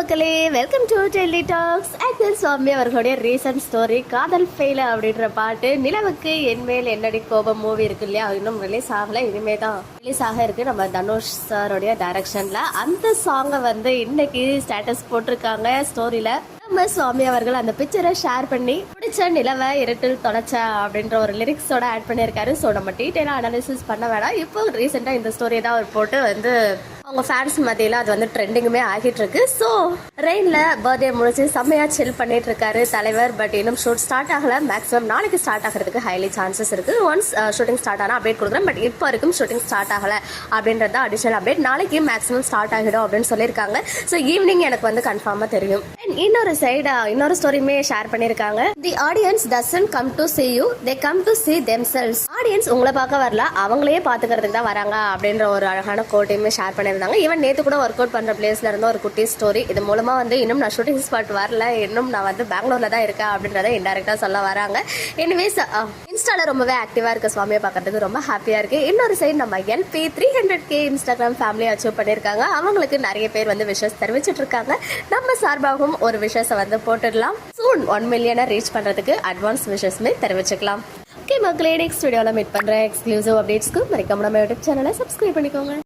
மக்களே, welcome to Delhi tax. அகில் சுவாமி அவர்களுடைய recent story காதல் ஃபெயில் அப்படின்ற பாட்டு. நிலவுக்கு என்மேல் என்னடி கோபம் மூவி இருக்கு இல்லையா, இன்னும் ரிலீஸ் ஆகல, இனிமே தான் ரிலீஸ் ஆக இருக்கு. நம்ம தனுஷ் சாரோடைய டைரக்ஷன்ல அந்த சாங்கை வந்து இன்னைக்கு ஸ்டேட்டஸ் போட்டிருக்காங்க ஸ்டோரியில. நம்ம சுவாமி அவர்கள் அந்த பிக்சரை ஷேர் பண்ணி பிடிச்ச நிலவை இருட்டில் தொலைச்ச அப்படின்ற ஒரு லிரிக்ஸோட ஆட் பண்ணியிருக்காரு. ஸோ நம்ம டீட்டெயிலாக அனாலிசிஸ் பண்ண வேணாம். இப்போ ரீசெண்டாக இந்த ஸ்டோரி தான் அவர் போட்டு வந்து அவங்க ஃபேன்ஸ் மத்தியில் அது வந்து ட்ரெண்டிங்குமே ஆகிட்டு இருக்கு. ஸோ ரெயின்ல பர்த்டே முடிச்சு செம்மையா சில் பண்ணிட்டு இருக்காரு தலைவர். பட் இன்னும் ஷூட் ஸ்டார்ட் ஆகல. மேக்ஸிமம் நாளைக்கு ஸ்டார்ட் ஆகிறதுக்கு ஹைலி சான்சஸ் இருக்கு. ஒன்ஸ் ஷூட்டிங் ஸ்டார்ட் ஆனால் அப்டேட் கொடுக்குறேன். பட் இப்போ வரைக்கும் ஷூட்டிங் ஸ்டார்ட் ஆகல அப்படின்றது அடிஷனல் அப்டேட். நாளைக்கு மேக்ஸிமம் ஸ்டார்ட் ஆகிடும் அப்படின்னு சொல்லியிருக்காங்க. ஸோ ஈவினிங் எனக்கு வந்து கன்ஃபார்மாக தெரியும். இன்னொரு சைடு இன்னொரு ஸ்டோரியுமே ஷேர் பண்ணியிருக்காங்க. The audience doesn't come to see you, they come to see themselves. Audience உங்களை பார்க்க வரல, அவங்களே பார்த்துக்கிறதுக்கு தான் வராங்க அப்படின்ற ஒரு அழகான கோட்டையுமே ஷேர் பண்ணியிருந்தாங்க. ஈவன் நேற்று கூட ஒர்க் அவுட் பண்ணுற பிளேஸ்ல இருந்த ஒரு குட்டி ஸ்டோரி. இது மூலமா வந்து இன்னும் நான் ஷூட்டிங் ஸ்பாட் வரல, இன்னும் நான் வந்து பெங்களூர்ல தான் இருக்கேன் அப்படின்றத இன்டெரக்டா சொல்ல வராங்க. எனிவேஸ் இன்ஸ்டால ரொம்பவே ஆக்டிவா இருக்க சுவாமியை பார்க்கறதுக்கு ரொம்ப ஹாப்பியா இருக்கு. இன்னொரு சைடு நம்ம LP 300K Instagram family achieve பண்ணியிருக்காங்க. அவங்களுக்கு நிறைய பேர் வந்து விஷஸ் தெரிவிச்சிட்டு இருக்காங்க. நம்ம சார்பாகவும் ஒரு விஷஸை வந்து போட்டுடலாம். சூன் 1 மில்லியனை ரீச் பண்றதுக்கு அட்வான்ஸ் விஷஸ்மே தெரிவிச்சுக்கலாம். ஓகே மக்களே, நெக்ஸ்ட் வீடியோவில் மீட் பண்றேன். எக்ஸ்க்ளூசிவ் அப்டேட்ஸ்க்கு மறக்காம நம்ம யூடியூப் சேனலை சப்ஸ்கிரைப் பண்ணிக்கோங்க.